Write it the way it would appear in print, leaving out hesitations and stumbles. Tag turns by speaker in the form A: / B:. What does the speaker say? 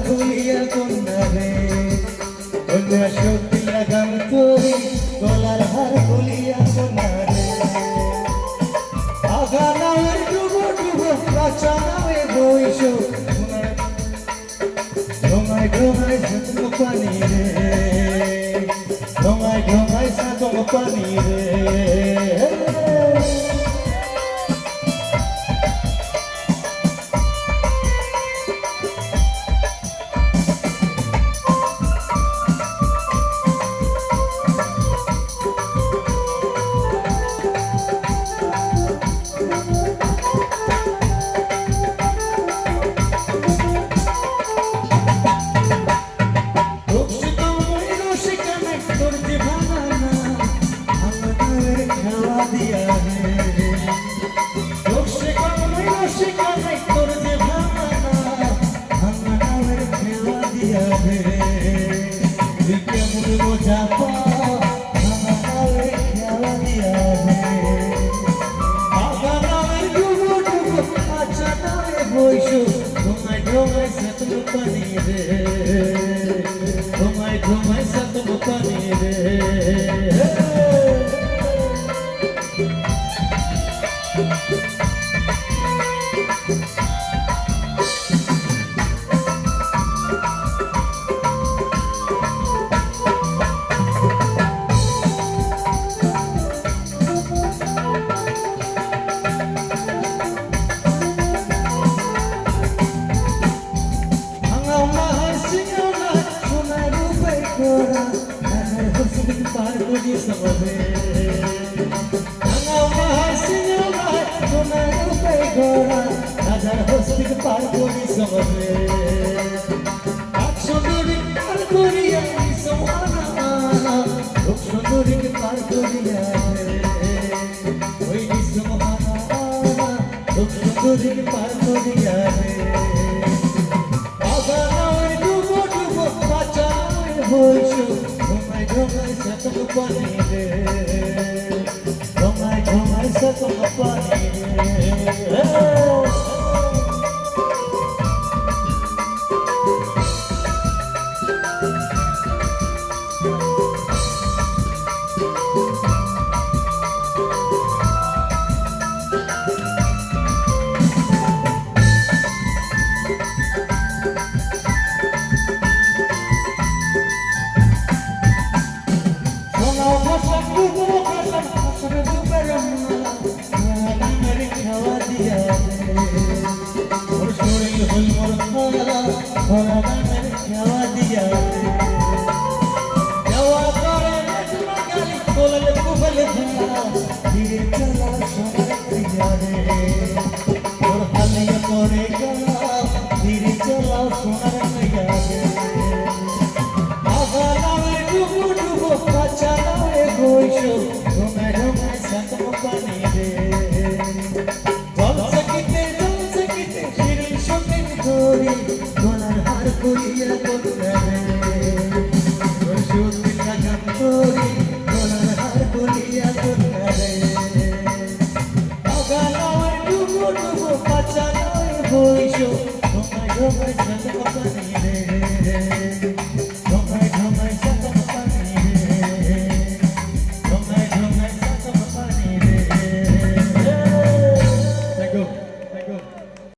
A: খুলিয়া কন্যা রে কন্যা শক্তি লাগাম তোরে গলার হার খুলিয়া কন্যা রে আগা নামে ডুবো ডুবো কাঁচা নামে বইস ঢোঙায় ঢোঙায় সাঁতম পানি রে ঢোঙায় ঢোঙায় সাঁতম পানি রে ঘুমাই সাতম পানি রে Parkuri samave, anga mahasina mai, tuna rupe gora, Rajar hospik parkuri samave. Akshunduri parkuri ai samana, Akshunduri parkuri ai, oi samana, Akshunduri parkuri ai. Agana oi dubo dubo, pacha oi hoisho. Ghomai satam pani re, ghomai satam pani re. Ghomai satam pani re